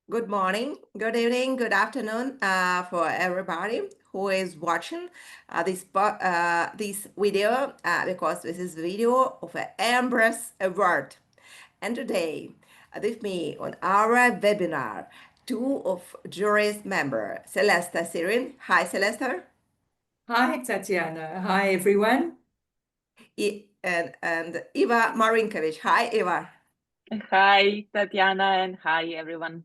Good morning, good evening, good afternoon for everybody who is watching this video because this is video of an EMBRAS award. And today, with me on our webinar, two of jury's member, Селеста Сирин. Hi, Celeste. Hi, Tatiana. Hi, everyone. And Eva Marинkovich. Hi, Eva. Hi, Tatiana, and hi, everyone.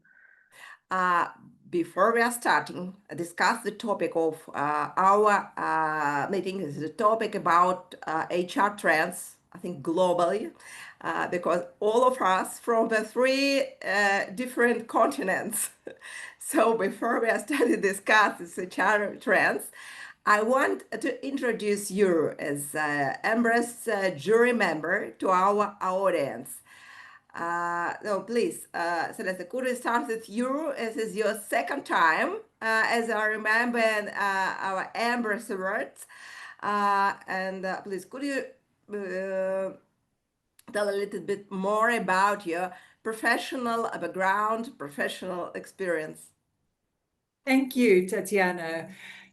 Before we are starting, discuss the topic of our meeting. Is the topic about HR trends, I think globally, because all of us from the three different continents. So before we are starting to discuss these HR trends, I want to introduce you as EMBRAS jury member to our audience. No, please, Celeste, could we start with you? This is your second time, as I remember, in our EMBRAS Awards. Please, could you tell a little bit more about your professional background, professional experience? Thank you, Tatiana.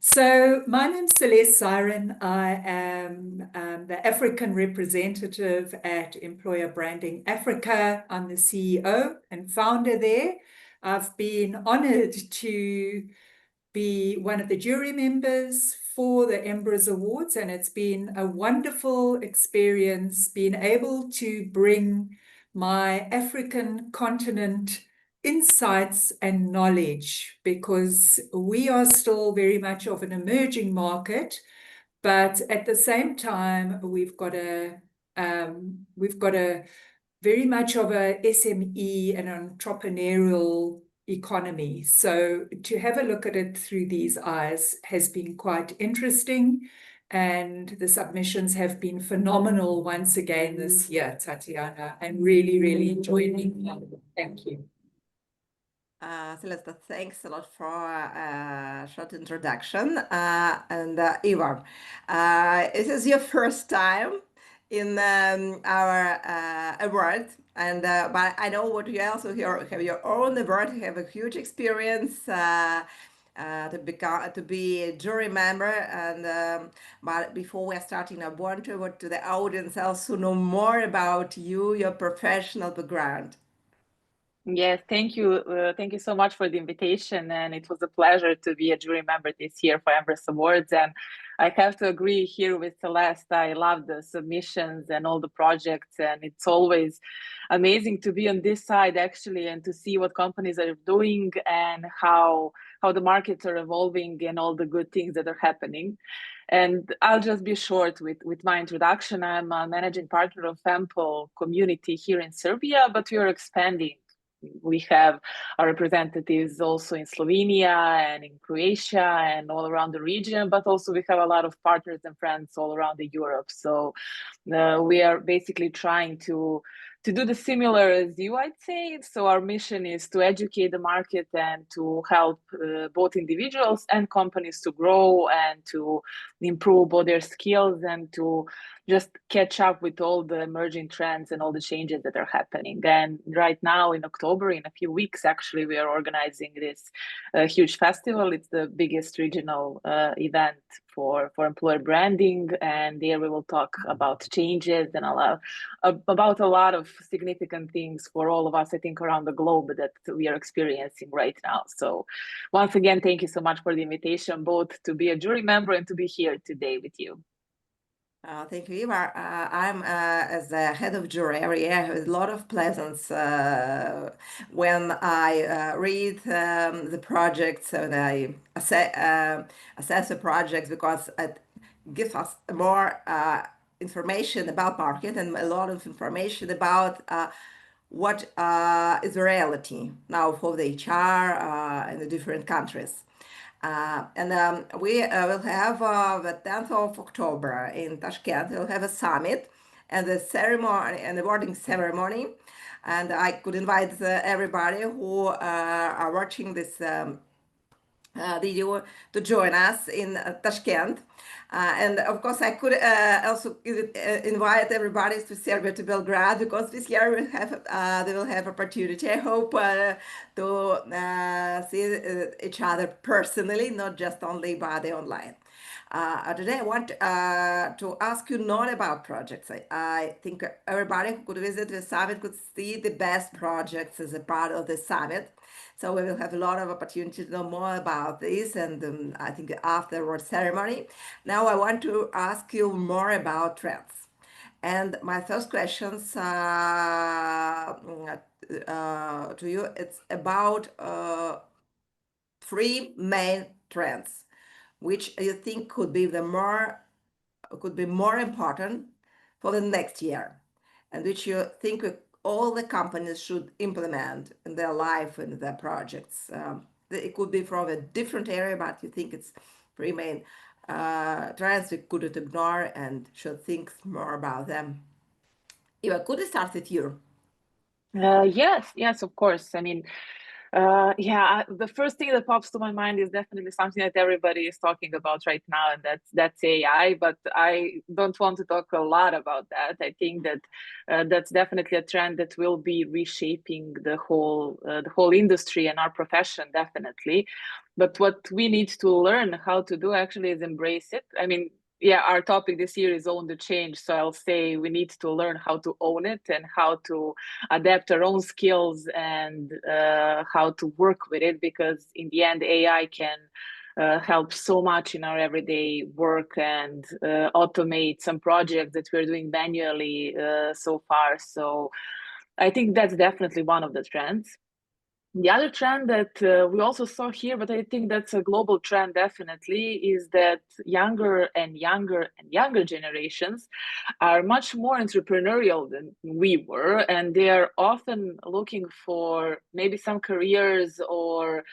So my name's Celeste Sirin. I am the African representative at Employer Branding Africa. I'm the CEO and founder there. I've been honored to be one of the jury members for the EMBRAS Awards, and it's been a wonderful experience being able to bring my African continent insights and knowledge, because we are still very much of an emerging market, but at the same time we've got a very much of a SME and entrepreneurial economy. So to have a look at it through these eyes has been quite interesting, and the submissions have been phenomenal once again this year, Tatiana, and really, really enjoyed them. Thank you. Celeste, thanks a lot for a short introduction. Iva, this is your first time in our award, but I know what you also have your own award. You have a huge experience to be a jury member, but before we're starting, I want to the audience also know more about you, your professional background. Yes, thank you. Thank you so much for the invitation. And it was a pleasure to be a jury member this year for EMBRAS Awards. And I have to agree here with Celeste. I love the submissions and all the projects. And it's always amazing to be on this side, actually, and to see what companies are doing and how the markets are evolving and all the good things that are happening. And I'll just be short with my introduction. I'm a managing partner of Ample community here in Serbia, but we are expanding. We have our representatives also in Slovenia and in Croatia and all around the region, but also we have a lot of partners and friends all around the Europe. So we are basically trying to do the similar as you, I'd say. So our mission is to educate the market and to help both individuals and companies to grow and to improve both their skills and to just catch up with all the emerging trends and all the changes that are happening. And right now in October, in a few weeks, actually, we are organizing this huge festival. It's the biggest regional event for employer branding. And there we will talk about changes and about a lot of significant things for all of us, I think, around the globe that we are experiencing right now. So once again, thank you so much for the invitation, both to be a jury member and to be here today with you. Thank you, Iva. I'm as the head of jury every year. I have a lot of pleasance when I read the projects and I assess the projects, because it gives us more information about market and a lot of information about what is the reality now for the HR in the different countries. We will have the 10th of October in Tashkent. We'll have a summit and the ceremony and the awarding ceremony. And I could invite everybody who are watching this video to join us in Tashkent. And of course, I could also invite everybody to Serbia, to Belgrade, because this year they will have opportunity, I hope, to see each other personally, not just only by the online. Today I want to ask you not about projects. I think everybody who could visit the summit could see the best projects as a part of the summit. So we will have a lot of opportunity to know more about this, and I think afterward ceremony. Now I want to ask you more about trends. And my first questions to you, it's about 3 main trends, which you think could be more important for the next year, and which you think all the companies should implement in their life and their projects. It could be from a different area, but you think it's 3 main trends we couldn't ignore and should think more about them. Eva, could I start with you? Yes, of course. I mean, the first thing that pops to my mind is definitely something that everybody is talking about right now, and that's AI. But I don't want to talk a lot about that. I think that that's definitely a trend that will be reshaping the whole industry and our profession, definitely. But what we need to learn how to do actually is embrace it. I mean, our topic this year is own the change. So I'll say we need to learn how to own it and how to adapt our own skills and how to work with it, because in the end, AI can help so much in our everyday work and automate some projects that we're doing manually so far. So I think that's definitely one of the trends. The other trend that we also saw here, but I think that's a global trend definitely, is that younger and younger generations are much more entrepreneurial than we were, and they are often looking for maybe some careers or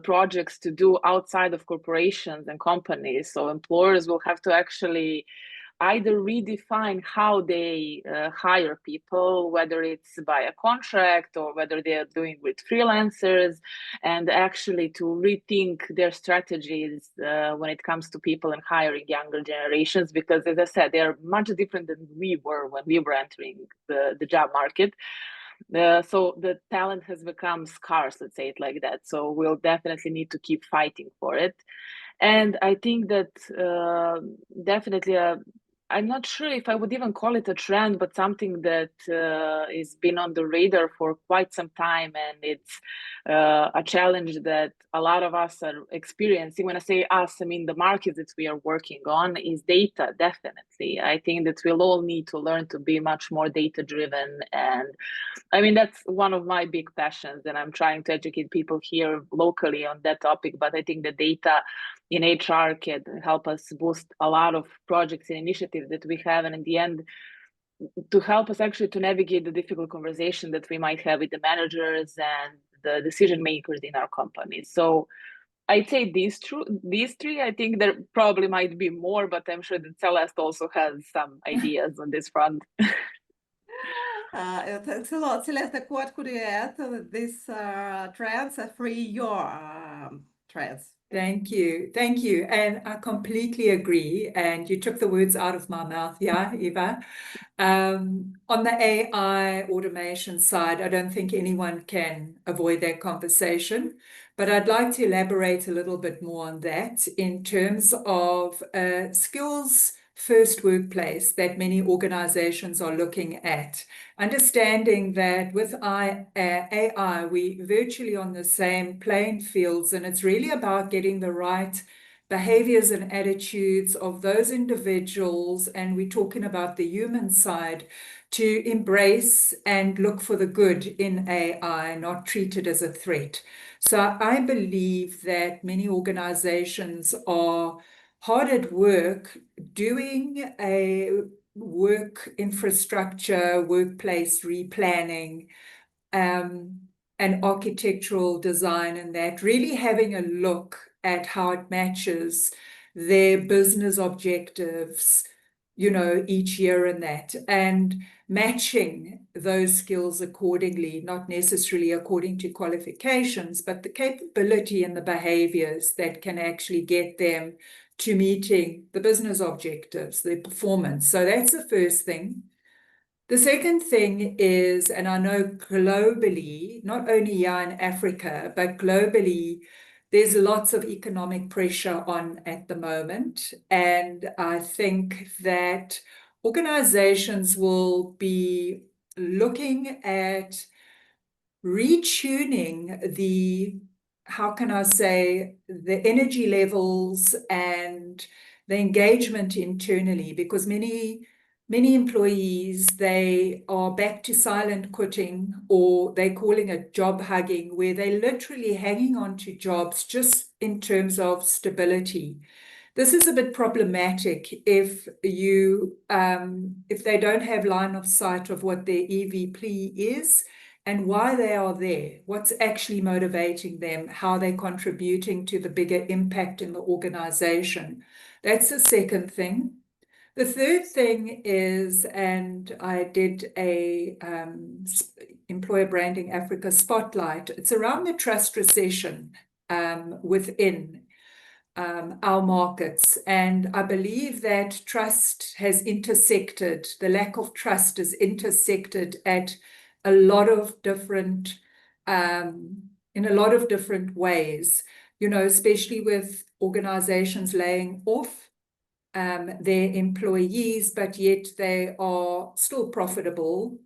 projects to do outside of corporations and companies. So employers will have to actually either redefine how they hire people, whether it's by a contract or whether they are doing with freelancers, and actually to rethink their strategies when it comes to people and hiring younger generations, because as I said, they are much different than we were when we were entering the job market. So the talent has become scarce, let's say it like that. So we'll definitely need to keep fighting for it. And I think that definitely I'm not sure if I would even call it a trend, but something that has been on the radar for quite some time, and it's a challenge that a lot of us are experiencing. When I say us, I mean the market that we are working on is data, definitely. I think that we'll all need to learn to be much more data-driven, and I mean, that's one of my big passions, and I'm trying to educate people here locally on that topic. But I think the data in HR can help us boost a lot of projects and initiatives that we have, and in the end, to help us actually to navigate the difficult conversation that we might have with the managers and the decision makers in our companies. So I'd say these 3. I think there probably might be more, but I'm sure that Celeste also has some ideas on this front. Thanks a lot, Celeste. What could you add to this trends, 3 your trends? Thank you. And I completely agree. And you took the words out of my mouth, Eva. On the AI automation side, I don't think anyone can avoid that conversation, but I'd like to elaborate a little bit more on that in terms of skills first workplace that many organizations are looking at. Understanding that with AI, we virtually on the same playing fields, and it's really about getting the right behaviors and attitudes of those individuals, and we're talking about the human side, to embrace and look for the good in AI, not treat it as a threat. So I believe that many organizations are hard at work doing a work infrastructure, workplace replanning, and architectural design, and that really having a look at how it matches their business objectives each year in that, and matching those skills accordingly, not necessarily according to qualifications, but the capability and the behaviors that can actually get them to meeting the business objectives, their performance. So that's the first thing. The second thing is, and I know globally, not only here in Africa, but globally, there's lots of economic pressure on at the moment. And I think that organizations will be looking at retuning the, how can I say, the energy levels and the engagement internally, because many employees, they are back to silent quitting, or they're calling it job hugging, where they're literally hanging on to jobs just in terms of stability. This is a bit problematic if they don't have line of sight of what their EVP is and why they are there, what's actually motivating them, how they're contributing to the bigger impact in the organization. That's the second thing. The third thing is, and I did a Employer Branding Africa Spotlight, it's around the trust recession within our markets. And I believe that trust has intersected, the lack of trust is intersected at a lot of different, in a lot of different ways, especially with organizations laying off their employees, but yet they are still profitable.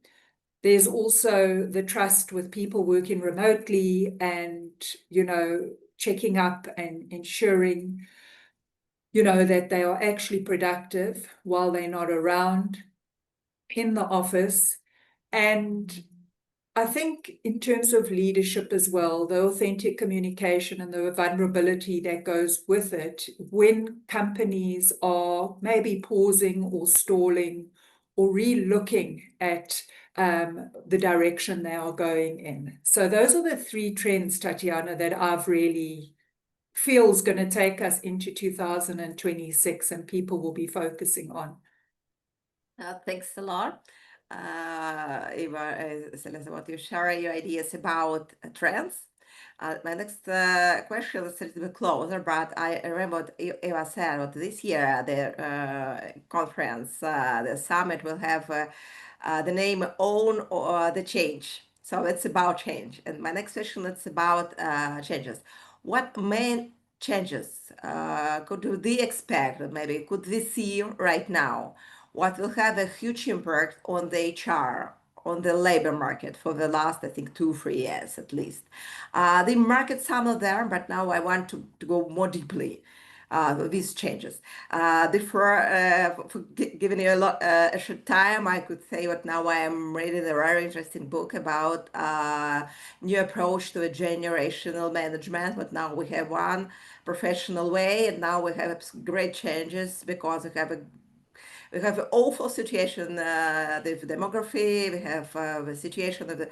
There's also the trust with people working remotely and, checking up and ensuring, that they are actually productive while they're not around in the office. And I think in terms of leadership as well, the authentic communication and the vulnerability that goes with it, when companies are maybe pausing or stalling or re-looking at the direction they are going in. So those are the three trends, Tatiana, that I've really feel is going to take us into 2026 and people will be focusing on. Thanks a lot. Eva, Celeste, what you share your ideas about trends. My next question is a little bit closer, but I remember what Eva said, what this year, the conference, the summit will have the name Own the Change. So it's about change. And my next question is about changes. What main changes could we expect, maybe could we see right now? What will have a huge impact on the HR, on the labor market for the last, I think, 2-3 years at least. The market, some of them, but now I want to go more deeply these changes. For giving you a short time, I could say what now I am reading a very interesting book about new approach to a generational management, but now we have one professional way, and now we have great changes because we have an awful situation, the demography, we have the situation of the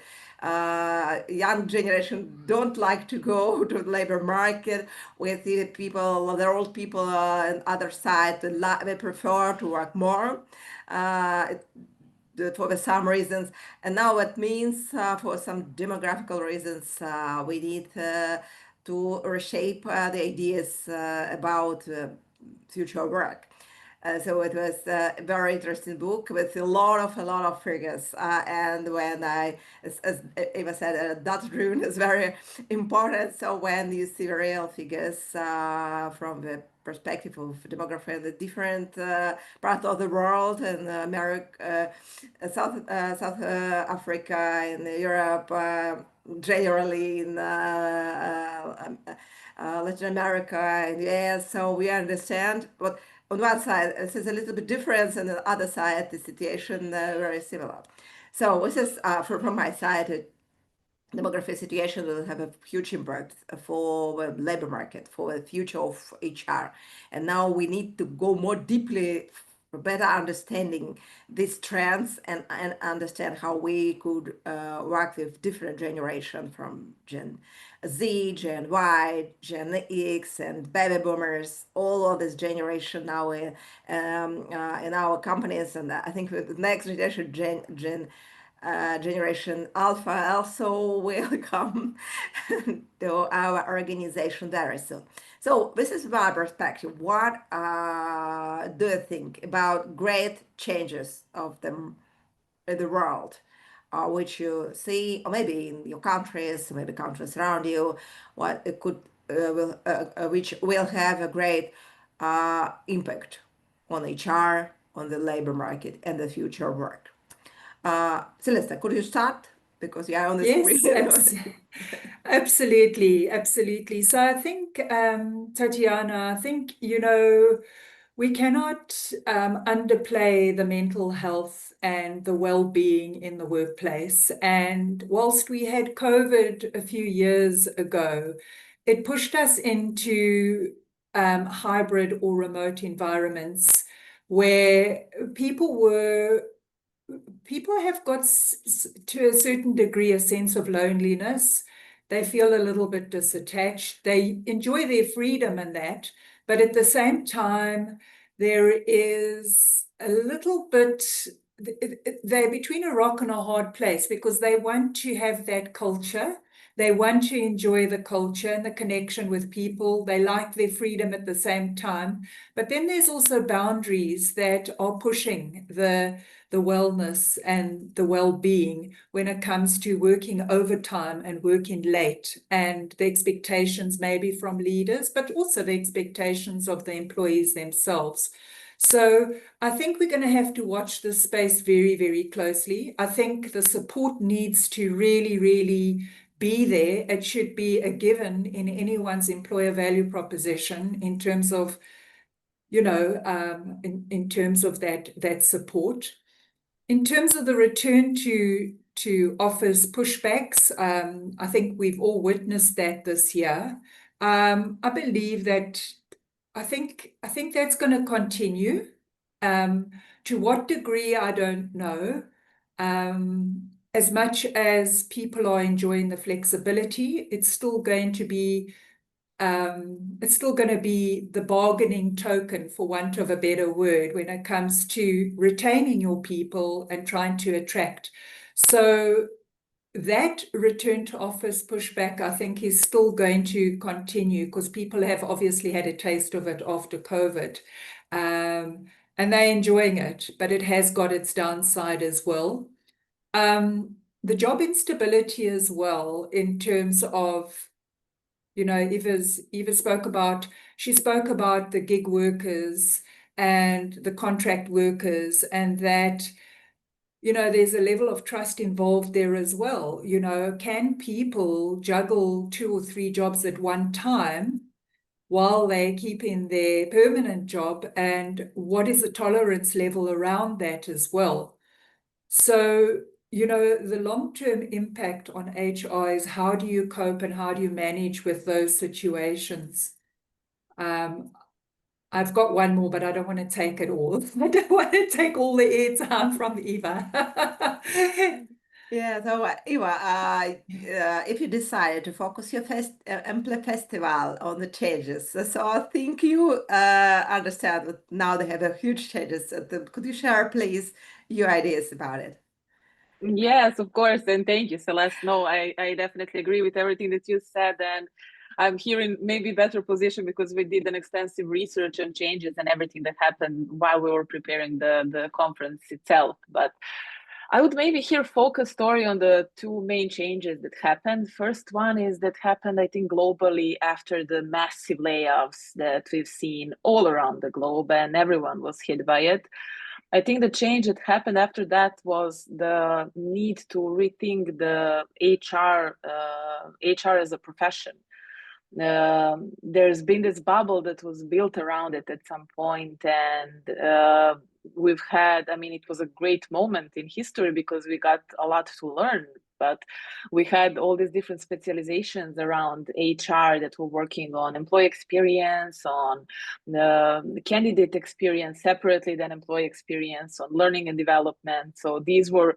young generation don't like to go to the labor market. We see people, the old people on the other side, they prefer to work more for some reasons. And now it means for some demographical reasons, we need to reshape the ideas about future work. So it was a very interesting book with a lot of figures. And when as Eva said, data-driven is very important. So when you see real figures from the perspective of demography in the different parts of the world, and America, South Africa, and Europe, generally in Latin America and US, so we understand. But on one side, this is a little bit different, and on the other side, the situation very similar. So this is from my side. Demography situation will have a huge impact for the labor market, for the future of HR. And now we need to go more deeply for better understanding these trends and understand how we could work with different generations from Gen Z, Gen Y, Gen X, and baby boomers, all of this generation now in our companies. And I think with the next generation, generation Alpha also will come to our organization very soon. So this is my perspective. What do you think about great changes of the world, which you see, or maybe in your countries, maybe countries around you, what it could, which will have a great impact on HR, on the labor market, and the future of work? Celeste, could you start? Because you are on the Yes, screen. absolutely, absolutely. So I think, Tatiana, I think, we cannot underplay the mental health and the well-being in the workplace. And whilst we had COVID a few years ago, it pushed us into hybrid or remote environments where people have got to a certain degree a sense of loneliness. They feel a little bit disattached. They enjoy their freedom in that, but at the same time, there is a little bit, they're between a rock and a hard place because they want to have that culture. They want to enjoy the culture and the connection with people. They like their freedom at the same time. But then there's also boundaries that are pushing the wellness and the well-being when it comes to working overtime and working late, and the expectations maybe from leaders, but also the expectations of the employees themselves. So I think we're going to have to watch this space very, very closely. I think the support needs to really, really be there. It should be a given in anyone's employer value proposition in terms of, in terms of that support. In terms of the return to office pushbacks, I think we've all witnessed that this year. I believe that I think that's going to continue. To what degree, I don't know. As much as people are enjoying the flexibility, it's still going to be the bargaining token, for want of a better word, when it comes to retaining your people and trying to attract. So that return to office pushback, I think, is still going to continue because people have obviously had a taste of it after COVID. And they're enjoying it, but it has got its downside as well. The job instability as well, in terms of, Eva spoke about the gig workers and the contract workers, and that, there's a level of trust involved there as well. Can people juggle 2 or 3 jobs at one time while they're keeping their permanent job? And what is the tolerance level around that as well? So, the long-term impact on HR is, how do you cope and how do you manage with those situations? I've got one more, but I don't want to take it all. I don't want to take all the airtime from Eva. Yeah, so Eva, if you decided to focus your Emple Festival on the changes, so I think you understand that now they have a huge changes. Could you share, please, your ideas about it? Yes, of course, and thank you, Celeste. No, I definitely agree with everything that you said, and I'm here in maybe better position because we did an extensive research on changes and everything that happened while we were preparing the conference itself. But I would maybe here focus story on the 2 main changes that happened. First one is that happened, I think, globally after the massive layoffs that we've seen all around the globe, and everyone was hit by it. I think the change that happened after that was the need to rethink the HR as a profession. There's been this bubble that was built around it at some point, and we've had, it was a great moment in history because we got a lot to learn, but we had all these different specializations around HR that were working on employee experience, on the candidate experience separately than employee experience, on learning and development. So these were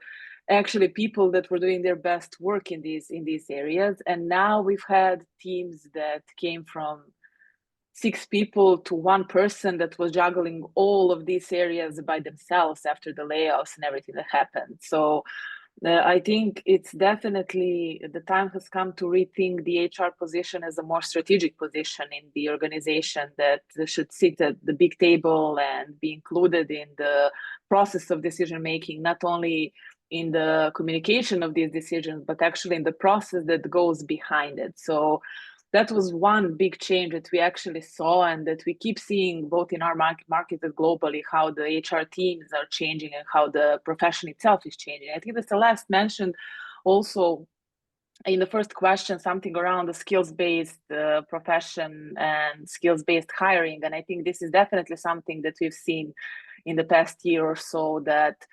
actually people that were doing their best work in these areas. And now we've had teams that came from 6 people to 1 person that was juggling all of these areas by themselves after the layoffs and everything that happened. So I think it's definitely the time has come to rethink the HR position as a more strategic position in the organization that should sit at the big table and be included in the process of decision making, not only in the communication of these decisions, but actually in the process that goes behind it. So that was one big change that we actually saw and that we keep seeing both in our market and globally, how the HR teams are changing and how the profession itself is changing. I think that Celeste mentioned also in the first question something around the skills-based profession and skills-based hiring. And I think this is definitely something that we've seen in the past year or so, that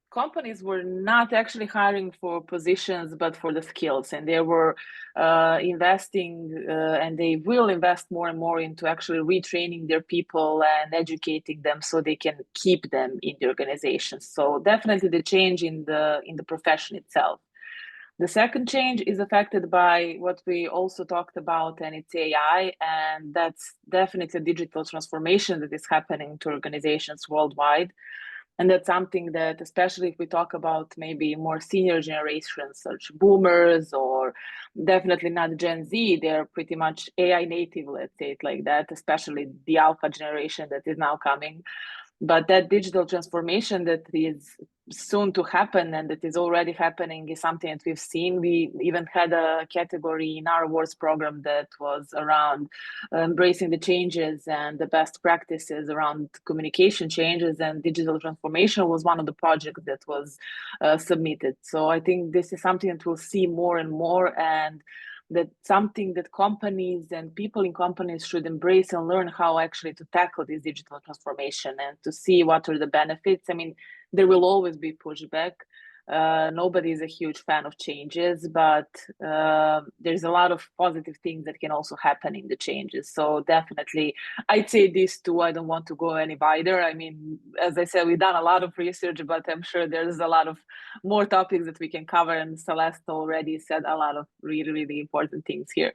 companies were not actually hiring for positions, but for the skills, and they were investing and they will invest more and more into actually retraining their people and educating them so they can keep them in the organization. So definitely the change in the profession itself. The second change is affected by what we also talked about, and it's AI, and that's definitely a digital transformation that is happening to organizations worldwide. And that's something that, especially if we talk about maybe more senior generations, such boomers, or definitely not Gen Z, they're pretty much AI native, let's say it like that, especially the alpha generation that is now coming. But that digital transformation that is soon to happen and that is already happening is something that we've seen. We even had a category in our awards program that was around embracing the changes and the best practices around communication changes, and digital transformation was one of the projects that was submitted. So I think this is something that we'll see more and more, and that's something that companies and people in companies should embrace and learn how actually to tackle this digital transformation and to see what are the benefits. I mean, there will always be pushback. Nobody is a huge fan of changes, but there's a lot of positive things that can also happen in the changes. So definitely, I'd say these two. I don't want to go any wider. I mean, as I said, we've done a lot of research, but I'm sure there's a lot of more topics that we can cover. And Celeste already said a lot of really, really important things here.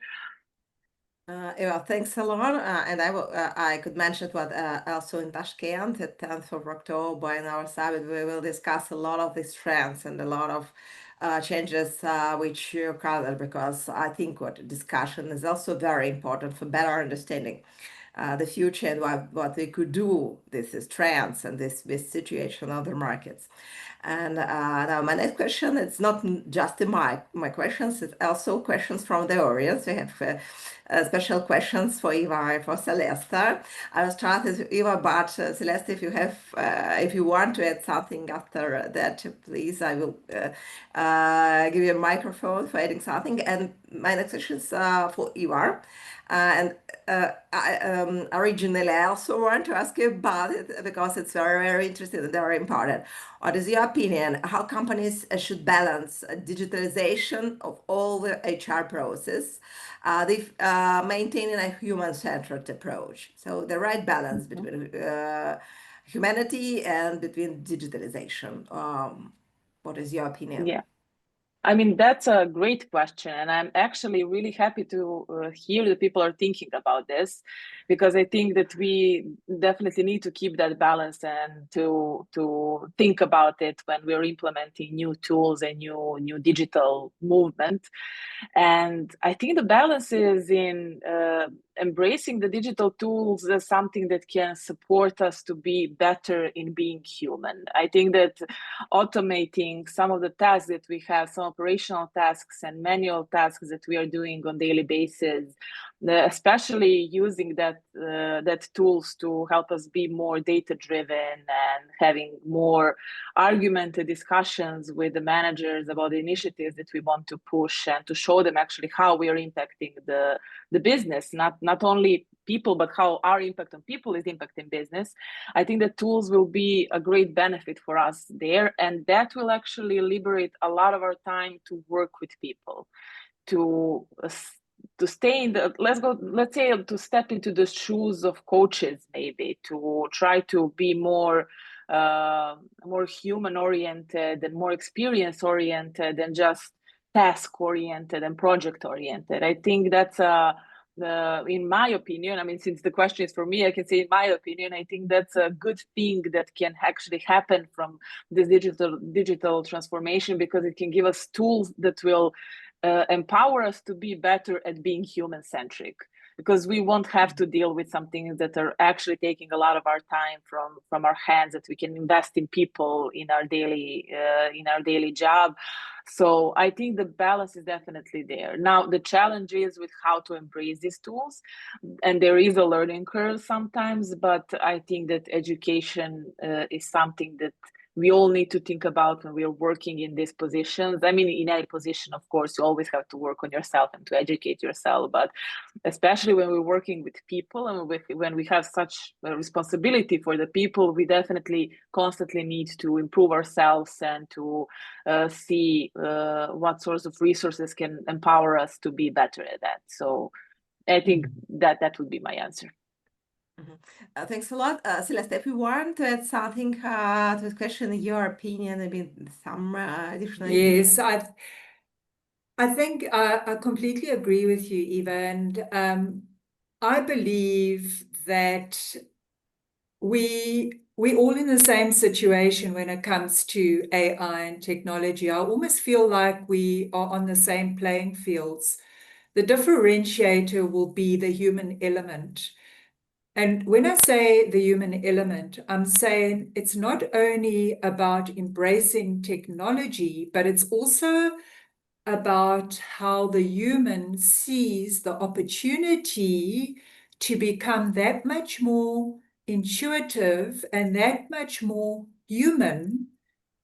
Eva, thanks a lot. And I could mention what also in Tashkent, the 10th of October in our summit, we will discuss a lot of these trends and a lot of changes which you covered, because I think what discussion is also very important for better understanding the future and what we could do. This is trends and this situation of the markets. And now my next question, it's not just my questions, it's also questions from the audience. We have special questions for Eva and for Celeste. I will start with Eva, but Celeste, if you want to add something after that, please, I will give you a microphone for adding something. And my next question is for Eva. And originally, I also want to ask you about it because it's very, very interesting and very important. What is your opinion? How companies should balance digitalization of all the HR process, maintaining a human-centered approach? So the right balance between humanity and between digitalization. What is your opinion? Yeah. I mean, that's a great question. And I'm actually really happy to hear that people are thinking about this, because I think that we definitely need to keep that balance and to think about it when we're implementing new tools and new digital movement. And I think the balance is in embracing the digital tools as something that can support us to be better in being human. I think that automating some of the tasks that we have, some operational tasks and manual tasks that we are doing on a daily basis, especially using that tools to help us be more data-driven and having more argumented discussions with the managers about the initiatives that we want to push, and to show them actually how we are impacting the business, not only people, but how our impact on people is impacting business. I think that tools will be a great benefit for us there, and that will actually liberate a lot of our time to work with people, to stay in the, let's say to step into the shoes of coaches, maybe to try to be more more human oriented and more experience oriented than just task oriented and project oriented. I think that's in my opinion, I mean, since the question is for me, I can say in my opinion, I think that's a good thing that can actually happen from this digital transformation, because it can give us tools that will empower us to be better at being human centric, because we won't have to deal with some things that are actually taking a lot of our time from our hands, that we can invest in people in our daily job. So I think the balance is definitely there. Now, the challenge is with how to embrace these tools. And there is a learning curve sometimes, but I think that education is something that we all need to think about when we are working in these positions. I mean, in any position, of course, you always have to work on yourself and to educate yourself, but especially when we're working with people and when we have such a responsibility for the people, we definitely constantly need to improve ourselves and to see what sorts of resources can empower us to be better at that. So I think that would be my answer. Thanks a lot, Celeste. If you want to add something to this question, your opinion, maybe some additional. Yes, I think I completely agree with you, Eva, and I believe that we're all in the same situation when it comes to AI and technology. I almost feel like we are on the same playing fields. The differentiator will be the human element. And when I say the human element, I'm saying it's not only about embracing technology, but it's also about how the human sees the opportunity to become that much more intuitive and that much more human,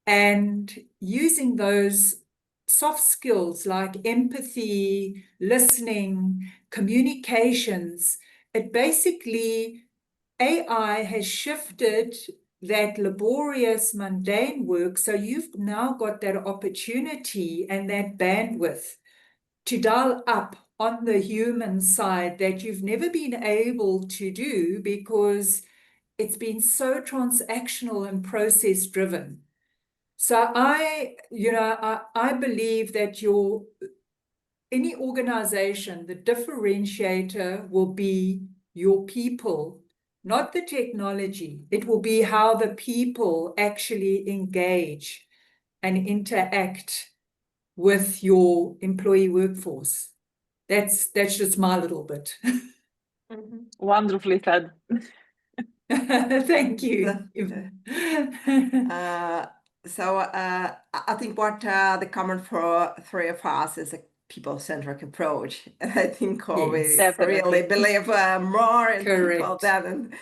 and using those soft skills like empathy, listening, communications. It basically, AI has shifted that laborious, mundane work. So you've now got that opportunity and that bandwidth to dial up on the human side that you've never been able to do, because it's been so transactional and process driven. So I believe that any organization, the differentiator will be your people, not the technology. It will be how the people actually engage and interact with your employee workforce. That's just my little bit. Wonderfully said. Thank you. So I think what the common for three of us is a people-centric approach. And I think we really believe more in people than in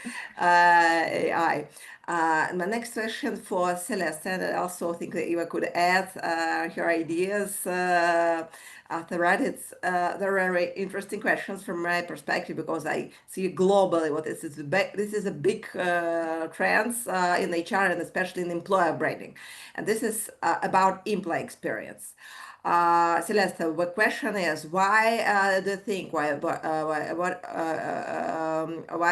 AI. And my next question for Celeste, and I also think that Eva could add her ideas after that. They're very interesting questions from my perspective, because I see globally what this is a big trend in HR and especially in employer branding. And this is about employee experience. Celeste, the question is, why do you think why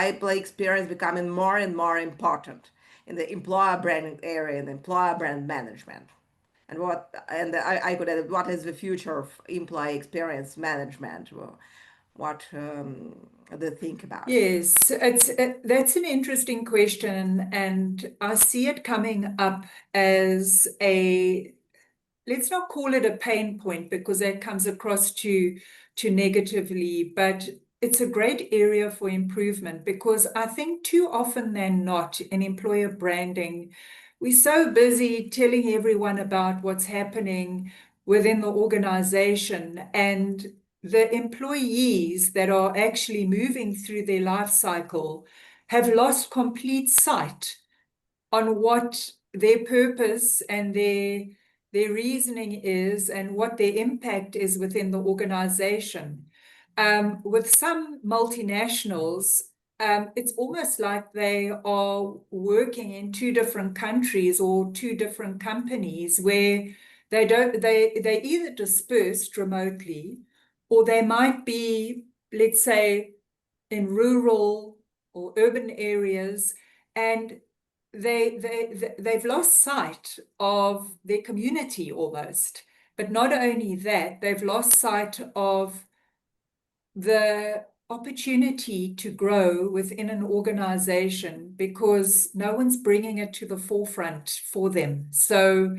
employee experience becoming more and more important in the employer branding area and employer brand management? And I could add, what is the future of employee experience management? What do you think about? Yes, that's an interesting question, and I see it coming up as let's not call it a pain point, because that comes across too negatively, but it's a great area for improvement, because I think too often than not in employer branding, we're so busy telling everyone about what's happening within the organization, and the employees that are actually moving through their life cycle have lost complete sight on what their purpose and their reasoning is and what their impact is within the organization. With some multinationals, it's almost like they are working in two different countries or two different companies, where they either dispersed remotely, or they might be, let's say, in rural or urban areas, and they've lost sight of their community almost. But not only that, they've lost sight of the opportunity to grow within an organization because no one's bringing it to the forefront for them. So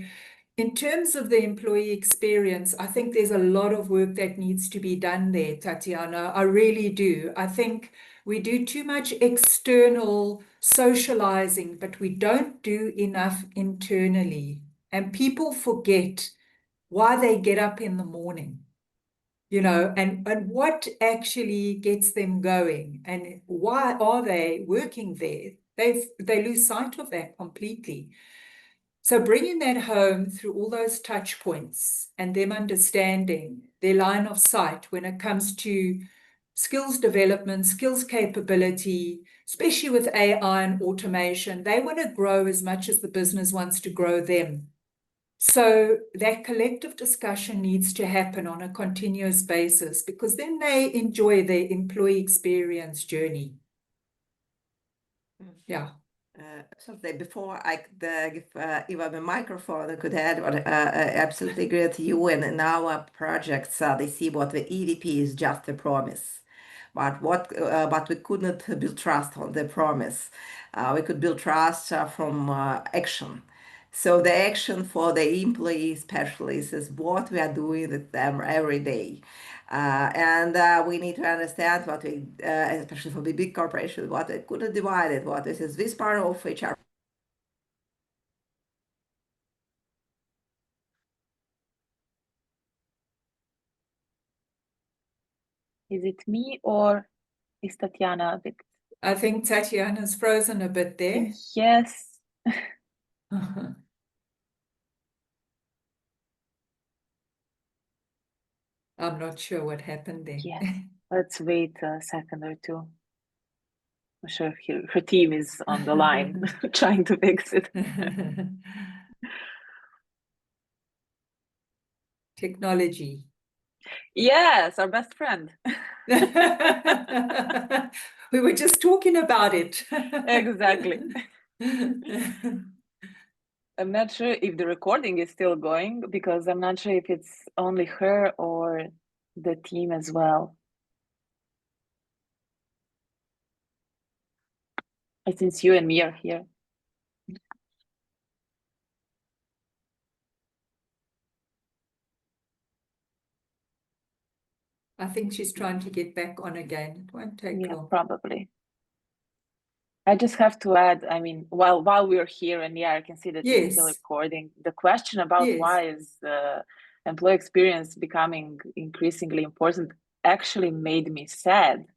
in terms of the employee experience, I think there's a lot of work that needs to be done there, Tatiana. I really do. I think we do too much external socializing, but we don't do enough internally. And people forget why they get up in the morning, you know, and what actually gets them going and why are they working there? They lose sight of that completely. So bringing that home through all those touch points and them understanding their line of sight when it comes to skills development, skills capability, especially with AI and automation, they want to grow as much as the business wants to grow them. So that collective discussion needs to happen on a continuous basis because then they enjoy their employee experience journey. Yeah. Absolutely. Before I give Iva the microphone, I could add what I absolutely agree with you. And in our projects, they see what the EVP is just a promise. But we could not build trust on the promise. We could build trust from action. So the action for the employee specialists is what we are doing with them every day. And we need to understand what we, especially for the big corporations, what we could have divided, what is this part of HR. Is it me or is Tatiana a bit? I think Tatiana's frozen a bit there. Yes. I'm not sure what happened there. Yes. Let's wait a second or two. I'm sure her team is on the line trying to fix it. Technology. Yes, our best friend. We were just talking about it. Exactly. I'm not sure if the recording is still going because I'm not sure if it's only her or the team as well. Since you and me are here. I think she's trying to get back on again. It won't take long. Probably. I just have to add, I mean, while we're here and I can see that it's still recording, the question about why is the employee experience becoming increasingly important actually made me sad.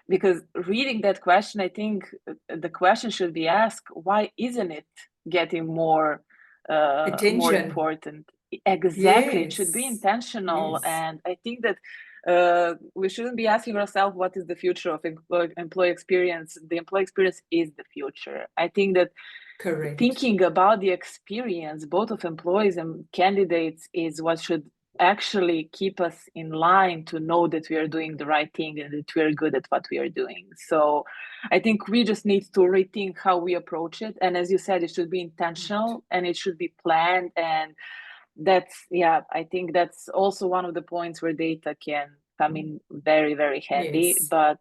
Because reading that question, I think the question should be asked, why isn't it getting more important? Exactly, it should be intentional. And I think that we shouldn't be asking ourselves what is the future of employee experience. The employee experience is the future. I think that thinking about the experience, both of employees and candidates, is what should actually keep us in line to know that we are doing the right thing and that we are good at what we are doing. So I think we just need to rethink how we approach it. And as you said, it should be intentional and it should be planned. And that's, I think that's also one of the points where data can come in very, very handy. But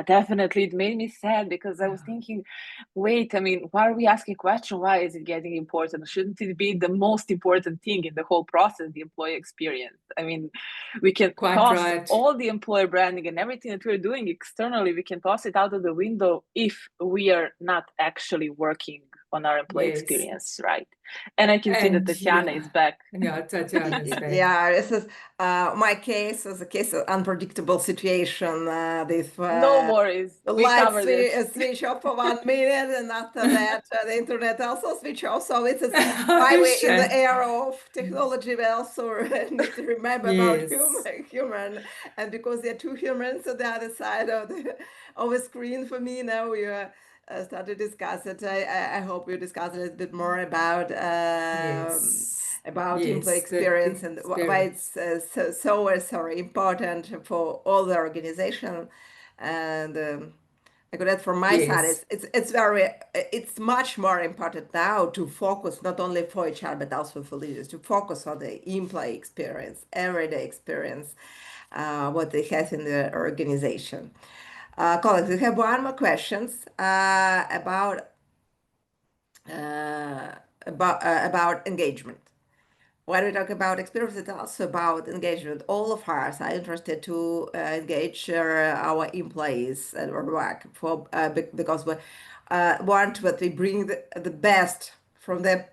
definitely it made me sad because I was thinking, wait, I mean, why are we asking a question? Why is it getting important? Shouldn't it be the most important thing in the whole process, the employee experience? I mean, we can toss all the employer branding and everything that we're doing externally, we can toss it out of the window if we are not actually working on our employee experience, right? And I can see that Tatiana is back. Yeah, Tatiana is back. Yeah, this is my case was a case of unpredictable situation. No worries. The lights switch off for 1 minute, and after that, the internet also switch off. So it's why we're in the era of technology. We also need to remember about human, and because there are two humans on the other side of the screen. For me now, we start to discuss it. I hope we discuss a little bit more about employee experience and why it's so important for all the organization. And I could add from my side, Yes. it's much more important now to focus not only for HR but also for leaders to focus on the employee experience, everyday experience, what they have in the organization. Colleagues, we have one more questions about engagement. When we talk about experience, it's also about engagement. All of us are interested to engage our employees at our work because we want that we bring the best from their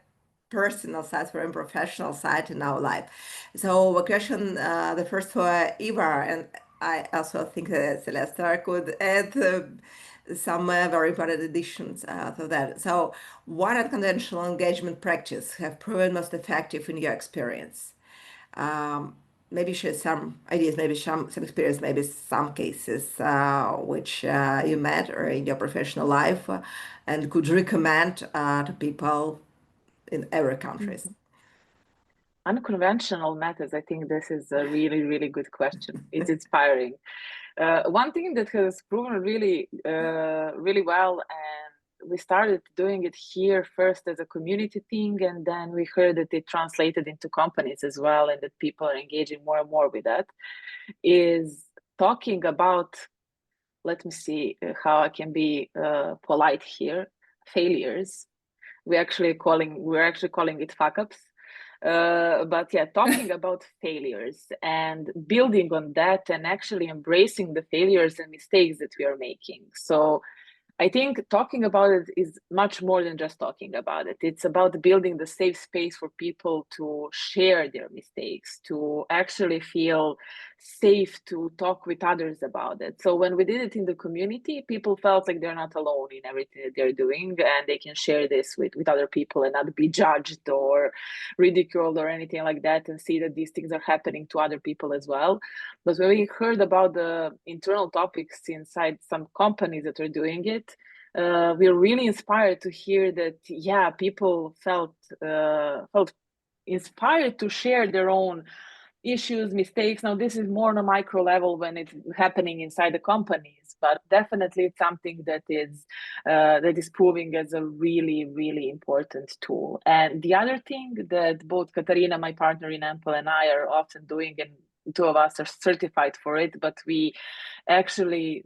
personal side, from professional side in our life. So the question, the first for Eva, and I also think that Celeste could add some very important additions to that. So what unconventional engagement practice have proven most effective in your experience? Maybe share some ideas, maybe some experience, maybe some cases which you met or in your professional life and could recommend to people in every countries. Unconventional methods. I think this is a really, really good question. It's inspiring. One thing that has proven really, really well, and we started doing it here first as a community thing, and then we heard that it translated into companies as well, and that people are engaging more and more with that, is talking about, let me see how I can be polite here, failures. We're actually calling it fuck-ups. But yeah, talking about failures and building on that and actually embracing the failures and mistakes that we are making. So I think talking about it is much more than just talking about it. It's about building the safe space for people to share their mistakes, to actually feel safe to talk with others about it. So when we did it in the community, people felt like they're not alone in everything that they're doing, and they can share this with other people and not be judged or ridiculed or anything like that, and see that these things are happening to other people as well. But when we heard about the internal topics inside some companies that are doing it, we were really inspired to hear that, yeah, people felt inspired to share their own issues, mistakes. Now, this is more on a micro level when it's happening inside the companies, but definitely it's something that is proving as a really, really important tool. And the other thing that both Katarina, my partner in Ample, and I are often doing, and two of us are certified for it, but we actually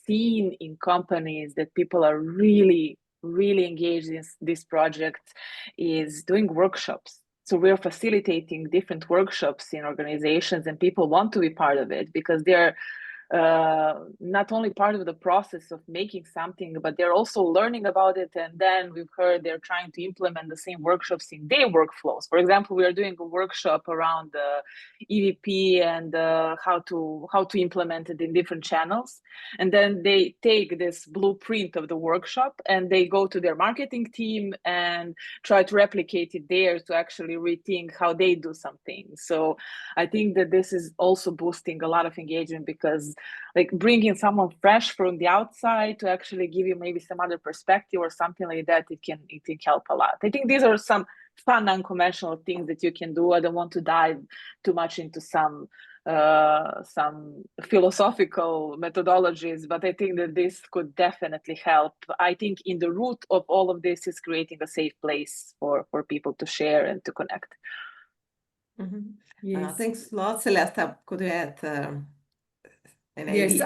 seen in companies that people are really, really engaged in this project, is doing workshops. So we're facilitating different workshops in organizations, and people want to be part of it because they're not only part of the process of making something, but they're also learning about it. And then we've heard they're trying to implement the same workshops in their workflows. For example, we are doing a workshop around the EVP and how to implement it in different channels. And then they take this blueprint of the workshop and they go to their marketing team and try to replicate it there to actually rethink how they do something. So I think that this is also boosting a lot of engagement, because like bringing someone fresh from the outside to actually give you maybe some other perspective or something like that, it can help a lot. I think these are some fun, unconventional things that you can do. I don't want to dive too much into some philosophical methodologies, but I think that this could definitely help. I think in the root of all of this is creating a safe place for people to share and to connect. Mm-hmm. Yes. Thanks a lot, Celeste. Could you add Yes,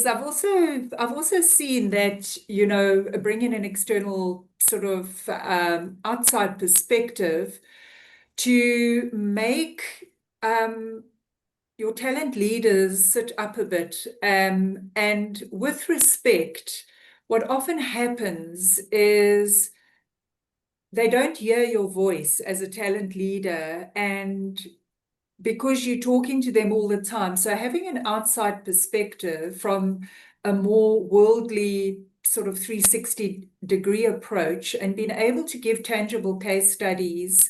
I've also seen that, you know, bringing an external sort of outside perspective to make your talent leaders sit up a bit, and with respect, what often happens is they don't hear your voice as a talent leader, and because you're talking to them all the time. So having an outside perspective from a more worldly sort of 360-degree approach and being able to give tangible case studies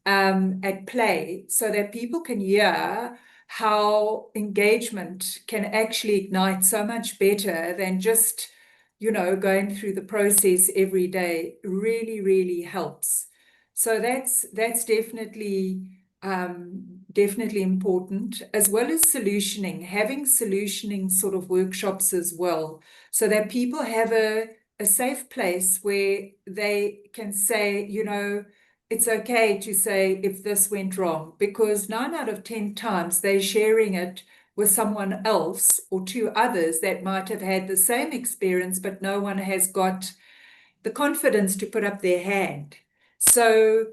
at play so that people can hear how engagement can actually ignite so much better than just, you know, going through the process every day really, really helps. So that's definitely definitely important, as well as solutioning, having solutioning sort of workshops as well, so that people have a safe place where they can say, you know, it's okay to say if this went wrong, because 9 out of 10 times they're sharing it with someone else or 2 others that might have had the same experience, but no one has got the confidence to put up their hand. So,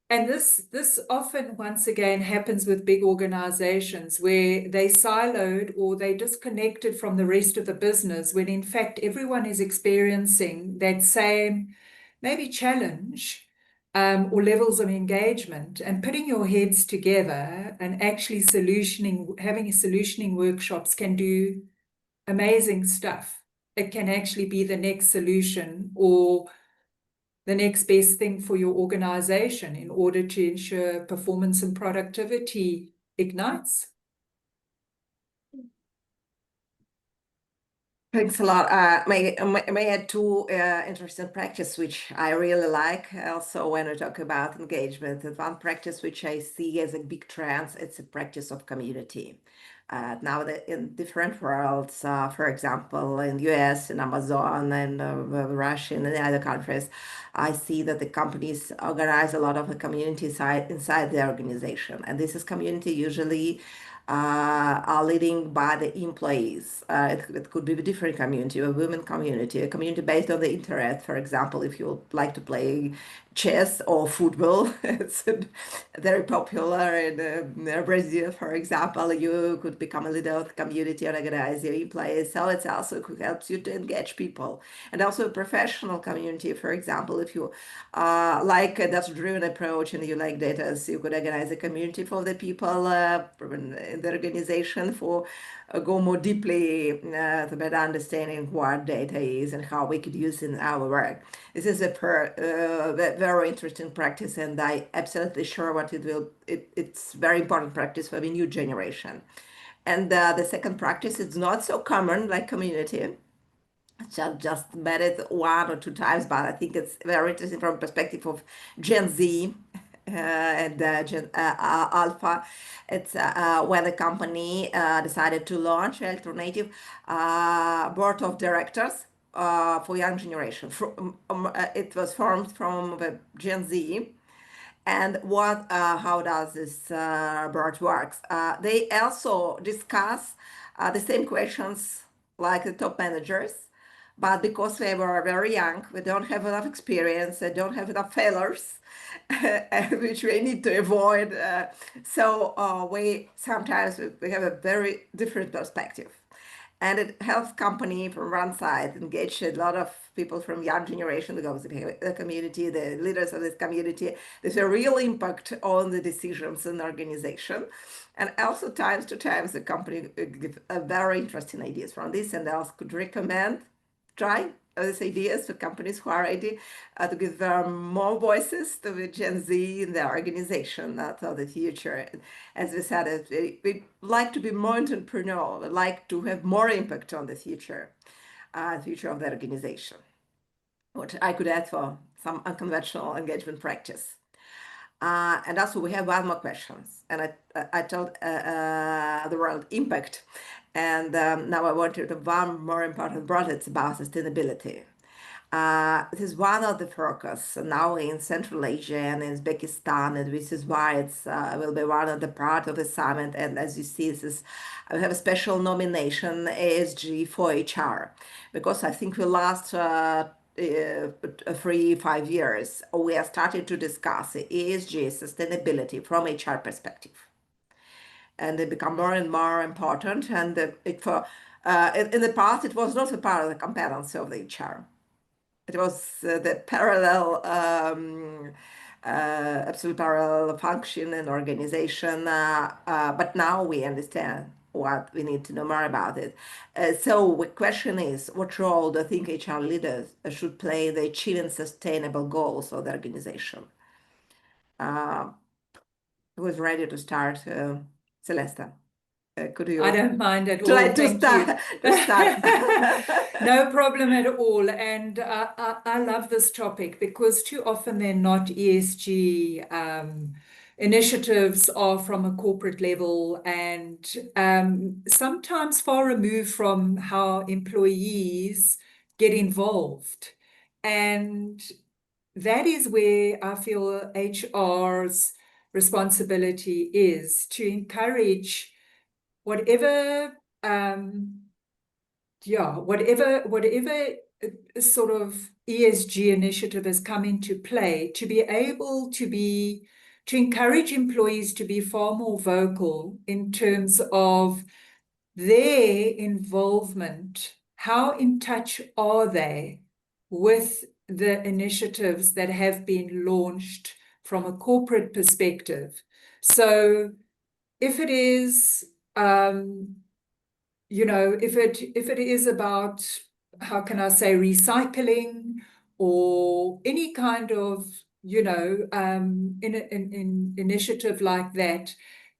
and this often, once again, happens with big organizations where they siloed or they disconnected from the rest of the business, when in fact everyone is experiencing that same maybe challenge or levels of engagement, and putting your heads together and actually having solutioning workshops can do amazing stuff. It can actually be the next solution or the next best thing for your organization in order to ensure performance and productivity ignites. Thanks a lot. May add 2 interesting practices which I really like also when we talk about engagement. And one practice which I see as a big trend, it's a practice of community. Now that in different worlds, for example, in US, in Amazon, and Russia, and in other countries, I see that the companies organize a lot of the community inside the organization. And this is community usually are leading by the employees. It could be a different community, a women community, a community based on the interest. For example, if you like to play chess or football, it's very popular in Brazil, for example. You could become a leader of the community and organize your employees. So it also could help you to engage people. And also a professional community, for example, if you like a data-driven approach and you like data, so you could organize a community for the people in the organization for go more deeply to better understanding what data is and how we could use it in our work. This is a very interesting practice, and I absolutely sure what it will. It's very important practice for the new generation. And the second practice is not so common like community. Just met it 1 or 2 times, but I think it's very interesting from perspective of Gen Z and Gen Alpha. It's when the company decided to launch an alternative board of directors for young generation. It was formed from the Gen Z. And how does this board works? They also discuss the same questions like the top managers, but because they were very young, they don't have enough experience, they don't have enough failures, which we need to avoid. So we sometimes we have a very different perspective. And it helps company from one side engage a lot of people from young generation, the community, the leaders of this community. There's a real impact on the decisions in the organization. And also times to times the company give very interesting ideas from this, and else could recommend, try these ideas for companies who are ready to give more voices to the Gen Z in their organization for the future. As we said, we like to be more entrepreneurial, we like to have more impact on the future of the organization, which I could add for some unconventional engagement practice. And also we have 1 more question, and I told the world impact, and now I want to have 1 more important part. It's about sustainability. This is one of the focus now in Central Asia and in Uzbekistan, and this is why it's will be one of the part of the summit. And as you see, we have a special nomination, ESG for HR, because I think we last 3-5 years, we are starting to discuss ESG sustainability from HR perspective, and they become more and more important. And in the past, it was not a part of the competency of the HR. It was the parallel, absolute parallel function and organization. But now we understand what we need to know more about it. So the question is, what role do you think HR leaders should play in the achieving sustainable goals of the organization? Who is ready to start? Celeste, could you? I don't mind at all. Try to Thank start. No problem at all. And I love this topic because too often they're not ESG initiatives are from a corporate level and sometimes far removed from how employees get involved. And that is where I feel HR's responsibility is to encourage whatever sort of ESG initiative has come into play, to be able to encourage employees to be far more vocal in terms of their involvement. How in touch are they with the initiatives that have been launched from a corporate perspective? So if it is, if it is about, how can I say, recycling or any kind of, initiative like that,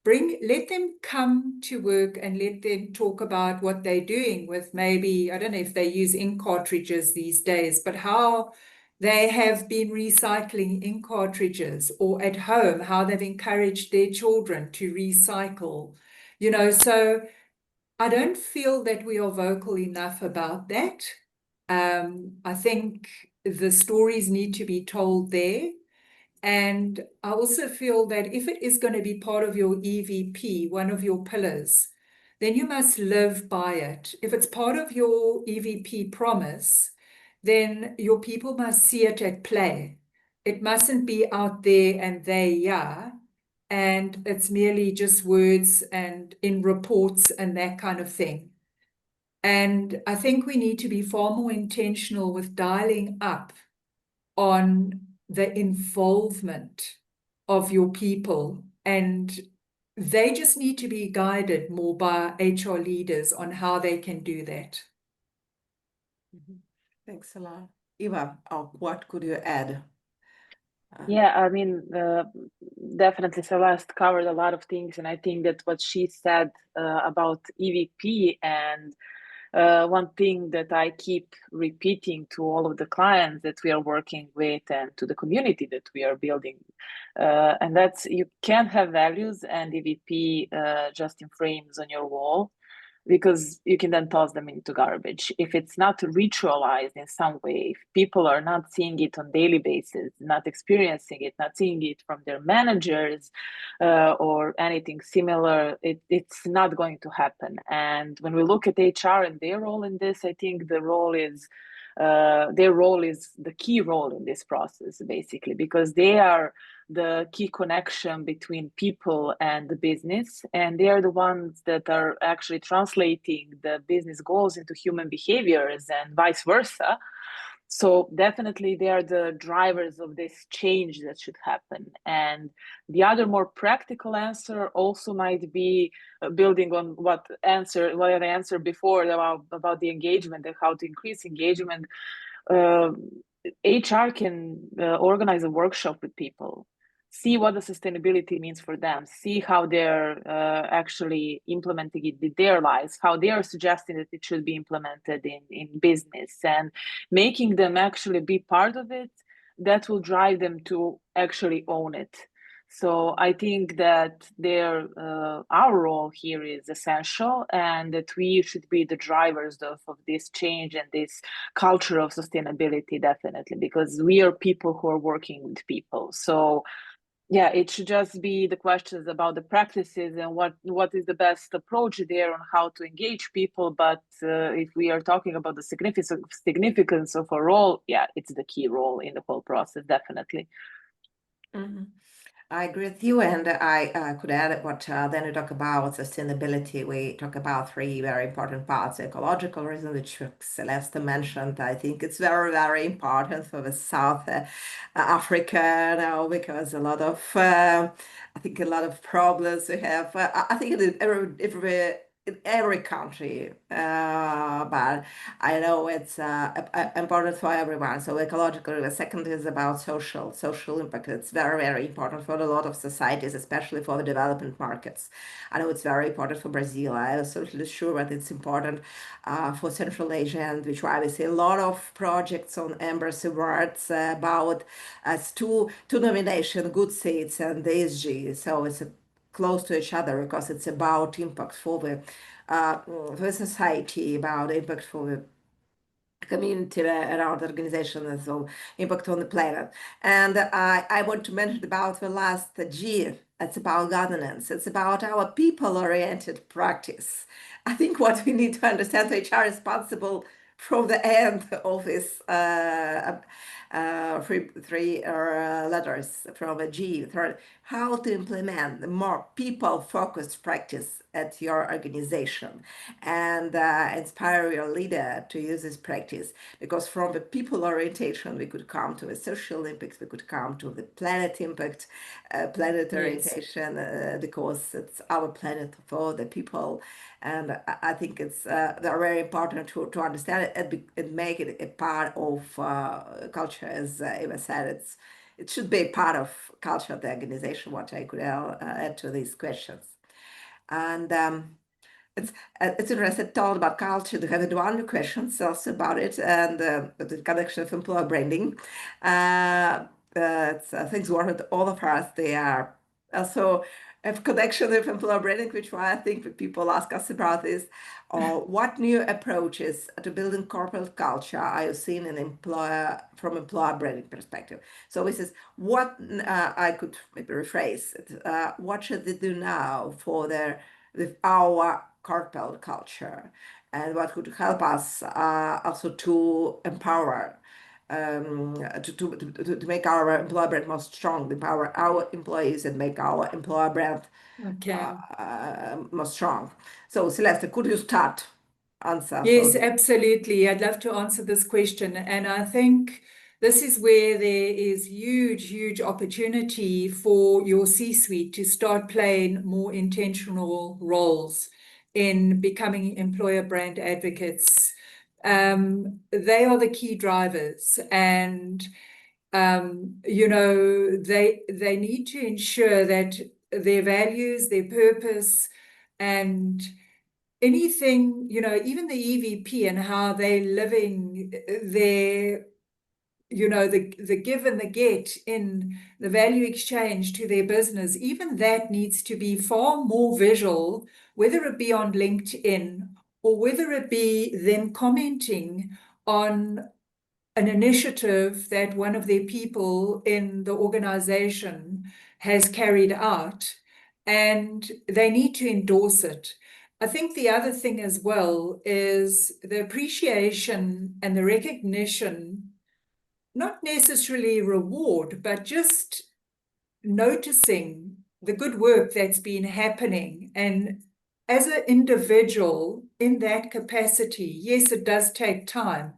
let them come to work and let them talk about what they're doing with, maybe, I don't know if they use ink cartridges these days, but how they have been recycling ink cartridges, or at home, how they've encouraged their children to recycle, so I don't feel that we are vocal enough about that. I think the stories need to be told there. And I also feel that if it is going to be part of your EVP, one of your pillars, then you must live by it. If it's part of your EVP promise, then your people must see it at play. It mustn't be out there and and it's merely just words and in reports and that kind of thing. And I think we need to be far more intentional with dialing up on the involvement of your people, and they just need to be guided more by HR leaders on how they can do that. Thanks a lot. Eva, what could you add? Yeah, I mean, definitely Celeste covered a lot of things, and I think that what she said about EVP, and one thing that I keep repeating to all of the clients that we are working with and to the community that we are building, and that's, you can't have values and EVP just in frames on your wall, because you can then toss them into garbage. If it's not ritualized in some way, if people are not seeing it on daily basis, not experiencing it, not seeing it from their managers or anything similar, it's not going to happen. And when we look at HR and their role in this, I think their role is the key role in this process, basically, because they are the key connection between people and the business, and they are the ones that are actually translating the business goals into human behaviors and vice versa. So definitely they are the drivers of this change that should happen. And the other more practical answer also might be building on what I answered before about the engagement and how to increase engagement. HR can organize a workshop with people, see what the sustainability means for them, see how they're actually implementing it in their lives, how they are suggesting that it should be implemented in business, and making them actually be part of it. That will drive them to actually own it. So I think that our role here is essential, and that we should be the drivers of this change and this culture of sustainability, definitely, because we are people who are working with people. So yeah, it should just be the questions about the practices and what is the best approach there on how to engage people. But if we are talking about the significance of a role, yeah, it's the key role in the whole process, definitely. Mm-hmm. I agree with you, and I could add what then we talk about sustainability. We talk about three very important parts: ecological reason, which Celeste mentioned. I think it's very, very important for the South Africa now, because a lot of problems we have. I think every in every country, but I know it's important for everyone. So ecological, the second is about social impact. It's very, very important for a lot of societies, especially for the development markets. I know it's very important for Brazil. I'm absolutely sure that it's important for Central Asia, and which why we see a lot of projects on EMBRAS Awards about two nominations, good seats and the ESG. So it's close to each other because it's about impact for the society, about impact for the community around the organization, and so impact on the planet. And I want to mention about the last G. It's about governance. It's about our people-oriented practice. I think what we need to understand, HR is responsible from the end of this three letters from a G, third, how to implement the more people-focused practice at your organization and inspire your leader to use this practice. Because from the people orientation, we could come to a social impact, we could come to the planet impact, planet orientation, because it's our planet for the people. And I think it's very important to understand it and make it a part of culture. As Eva said, it should be a part of culture of the organization, what I could add to these questions. And it's interesting to talk about culture. They have one question also about it, and the connection of employer branding. Things worth all of us. They are also have connection with employer branding, which why I think that people ask us about is, what new approaches to building corporate culture are you seeing in from employer branding perspective? So this is what I could maybe rephrase it. What should they do now with our corporate culture, and what could help us also to empower, to make our employer brand more strong, empower our employees and make our employer brand more strong. So Celeste, could you start answer? Yes, absolutely. I'd love to answer this question. And I think this is where there is huge opportunity for your C-suite to start playing more intentional roles in becoming employer brand advocates. They are the key drivers, and you know, they need to ensure that their values, their purpose, and anything, you know, even the EVP and how they're living their, you know, the give and the get in the value exchange to their business, even that needs to be far more visual, whether it be on LinkedIn or whether it be them commenting on an initiative that one of their people in the organization has carried out, and they need to endorse it. I think the other thing as well is the appreciation and the recognition, not necessarily reward, but just noticing the good work that's been happening. And as an individual in that capacity, yes, it does take time,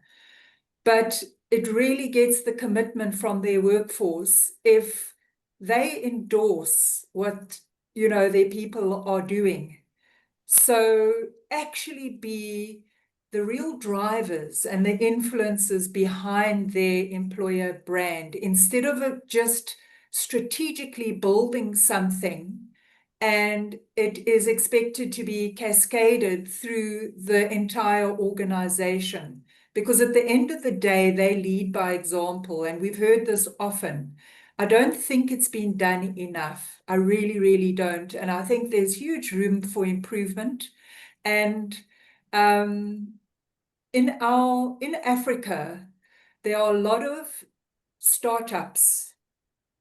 but it really gets the commitment from their workforce if they endorse what, you know, their people are doing. So actually be the real drivers and the influencers behind their employer brand, instead of just strategically building something and it is expected to be cascaded through the entire organization. Because at the end of the day, they lead by example, and we've heard this often. I don't think it's been done enough. I really don't. And I think there's huge room for improvement. And in Africa, there are a lot of startups.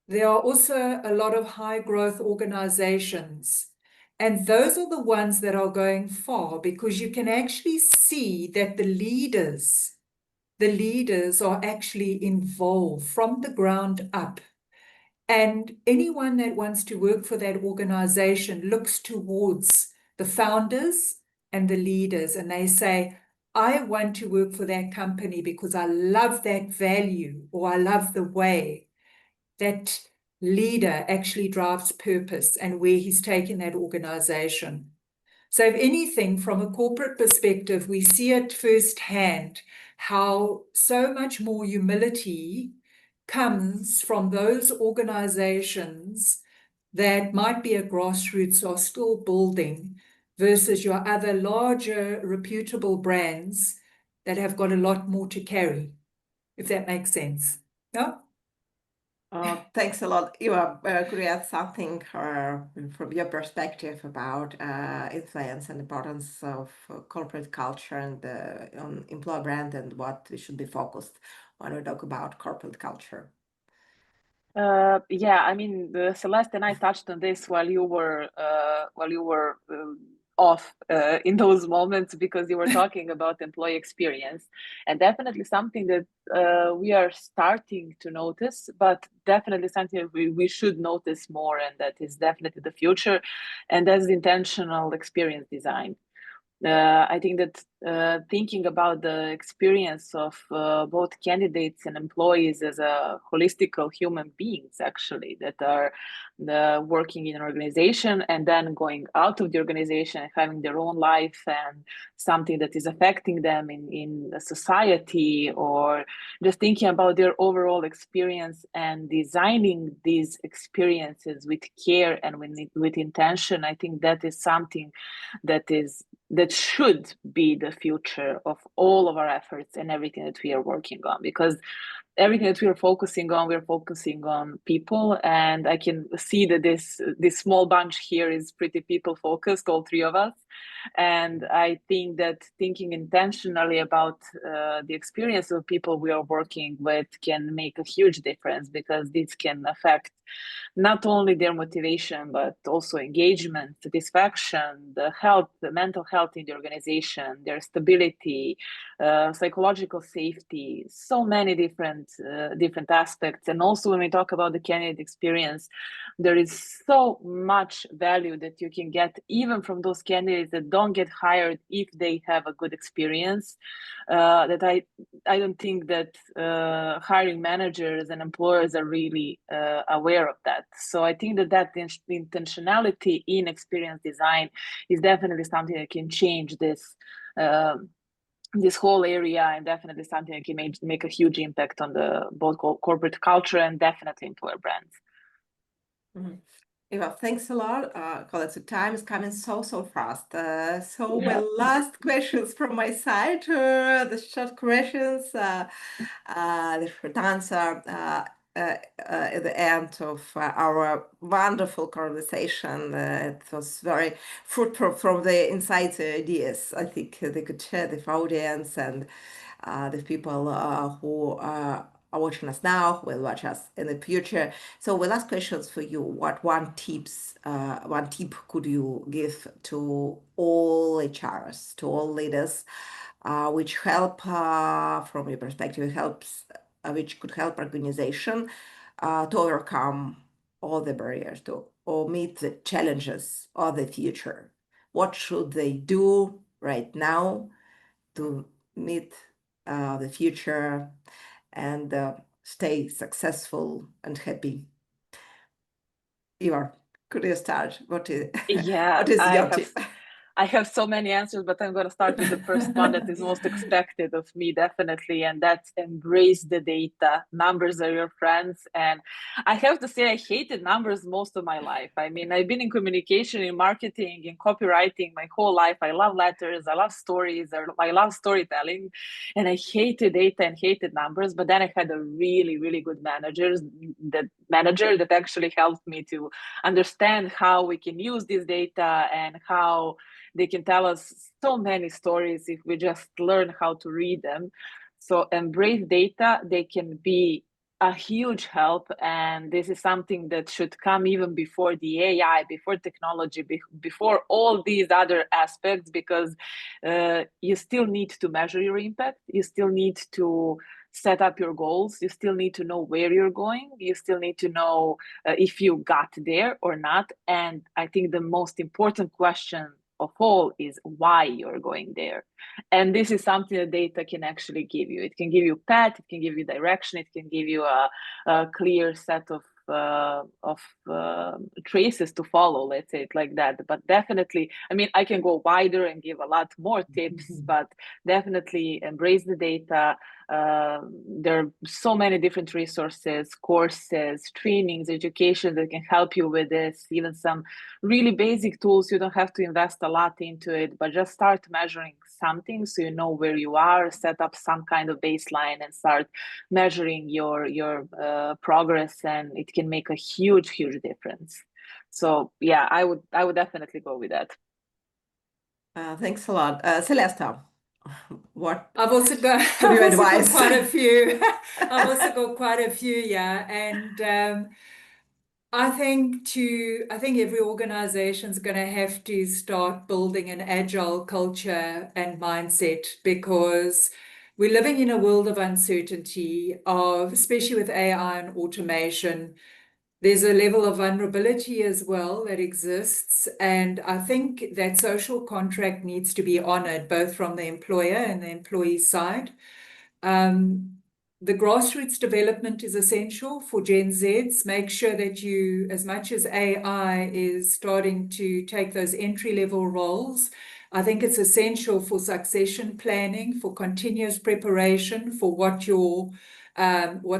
There are also a lot of high growth organizations. And those are the ones that are going far, because you can actually see that the leaders are actually involved from the ground up. And anyone that wants to work for that organization looks towards the founders and the leaders, and they say, I want to work for that company because I love that value, or I love the way that leader actually drives purpose and where he's taken that organization. So if anything, from a corporate perspective, we see it firsthand how so much more humility comes from those organizations that might be a grassroots or still building versus your other larger reputable brands that have got a lot more to carry, if that makes sense. Yeah? Thanks a lot. Iva, could you add something from your perspective about influence and importance of corporate culture and on employer brand and what we should be focused when we talk about corporate culture? Yeah, I mean, Celeste and I touched on this while you were off in those moments, because you were talking about employee experience, and definitely something that we are starting to notice, but definitely something we should notice more, and that is definitely the future, and that's intentional experience design. I think that thinking about the experience of both candidates and employees as a holistical human beings, actually, that are working in an organization and then going out of the organization and having their own life and something that is affecting them in a society, or just thinking about their overall experience and designing these experiences with care and with intention. I think that is something that should be the future of all of our efforts and everything that we are working on, because everything that we're focusing on people, and I can see that this small bunch here is pretty people focused, all three of us. And I think that thinking intentionally about the experience of people we are working with can make a huge difference, because this can affect not only their motivation, but also engagement, satisfaction, the mental health in the organization, their stability, psychological safety, so many different aspects. And also when we talk about the candidate experience, there is so much value that you can get even from those candidates that don't get hired if they have a good experience, that I don't think that hiring managers and employers are really aware of that. So I think that intentionality in experience design is definitely something that can change this whole area, and definitely something that can make a huge impact on the both corporate culture and definitely employer brands. Mm-hmm. Eva, thanks a lot. Colette, the time is coming so fast. So my last questions from my side, the short questions, the short answer at the end of our wonderful conversation. It was very fruitful from the insights and ideas I think they could share with audience and the people who are watching us now, who will watch us in the future. So the last questions for you: what one tip could you give to all HRs, to all leaders, which help, from your perspective, which could help organization to overcome all the barriers or meet the challenges of the future? What should they do right now to meet the future and stay successful and happy? Eva, could you start? What is your tip? I have so many answers, but I'm going to start with the first one that is most expected of me, definitely, and that's embrace the data. Numbers are your friends. And I have to say, I hated numbers most of my life. I mean, I've been in communication, in marketing, in copywriting my whole life. I love letters, I love stories, I love storytelling, and I hated data and hated numbers. But then I had a really, really good manager that actually helped me to understand how we can use this data and how they can tell us so many stories if we just learn how to read them. So embrace data. They can be a huge help. And this is something that should come even before the AI, before technology, before all these other aspects, because you still need to measure your impact. You still need to set up your goals. You still need to know where you're going. You still need to know if you got there or not. And I think the most important question of all is why you're going there. And this is something that data can actually give you. It can give you path, it can give you direction, it can give you a clear set of traces to follow, let's say it like that. But definitely, I mean, I can go wider and give a lot more tips, but definitely embrace the data. There are so many different resources, courses, trainings, education that can help you with this, even some really basic tools. You don't have to invest a lot into it, but just start measuring something so you know where you are, set up some kind of baseline and start measuring your progress, and it can make a huge difference. So yeah, I would definitely go with that. Thanks a lot. Celeste, what I've also got, would you I've also got advise? quite a few. I've also got quite a few, yeah. And I think every organization is going to have to start building an agile culture and mindset, because we're living in a world of uncertainty, especially with AI and automation. There's a level of vulnerability as well that exists. And I think that social contract needs to be honored, both from the employer and the employee side. The grassroots development is essential for Gen Zs. Make sure that you, as much as AI is starting to take those entry-level roles, I think it's essential for succession planning, for continuous preparation for what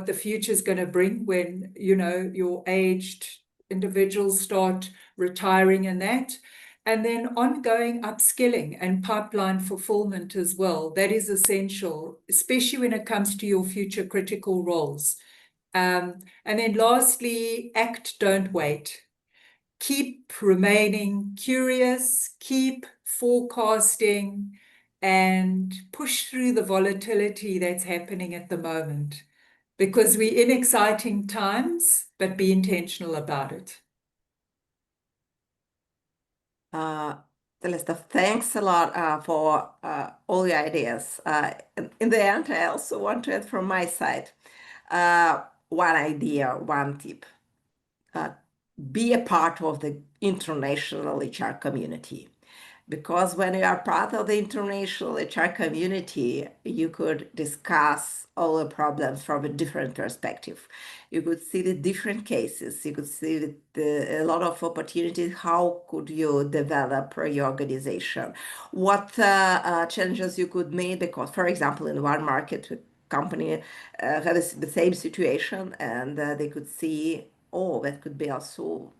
the future is going to bring when, your aged individuals start retiring and that. And then ongoing upskilling and pipeline fulfillment as well. That is essential, especially when it comes to your future critical roles. And then lastly, act, don't wait. Keep remaining curious, keep forecasting, and push through the volatility that's happening at the moment. Because we're in exciting times, but be intentional about it. Celeste, thanks a lot for all your ideas. In the end, I also want to add from my side one idea, one tip. Be a part of the international HR community. Because when you are part of the international HR community, you could discuss all the problems from a different perspective. You could see the different cases. You could see a lot of opportunities. How could you develop your organization? What changes you could make? Because, for example, in one market, a company had the same situation, and they could see, oh, that could be also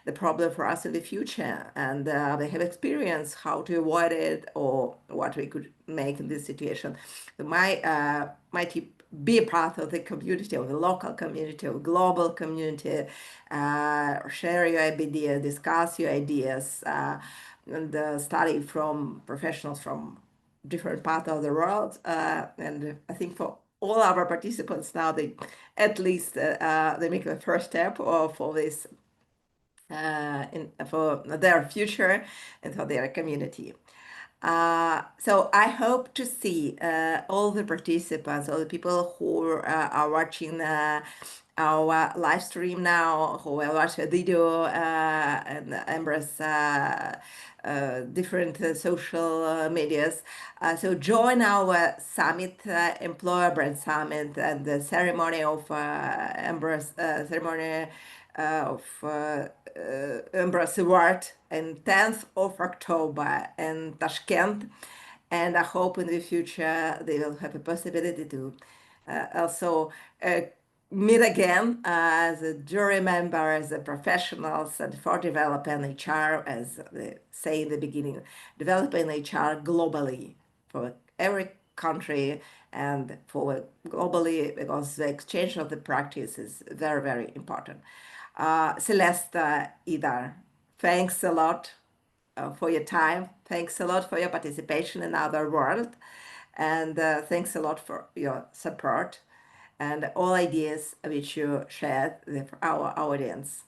the problem for us in the future, and they have experience how to avoid it or what we could make in this situation. So my tip: be a part of the community, of the local community, of global community. Share your ideas, discuss your ideas, and study from professionals from different parts of the world. And I think for all our participants now, they at least they make the first step for this. For their future and for their community. So I hope to see all the participants, all the people who are watching our live stream now, who will watch the video and EMBRAS different social medias. So join our Summit, Employer Brand Summit, and the ceremony of EMBRAS ceremony of EMBRAS Award on 10th of October in Tashkent. And I hope in the future they will have a possibility to also meet again as a jury member, as a professionals, and for developing HR, as they say in the beginning, developing HR globally for every country and for globally, because the exchange of the practice is very, very important. Celeste, Ida, thanks a lot for your time. Thanks a lot for your participation in our world. And thanks a lot for your support and all ideas which you shared with our audience.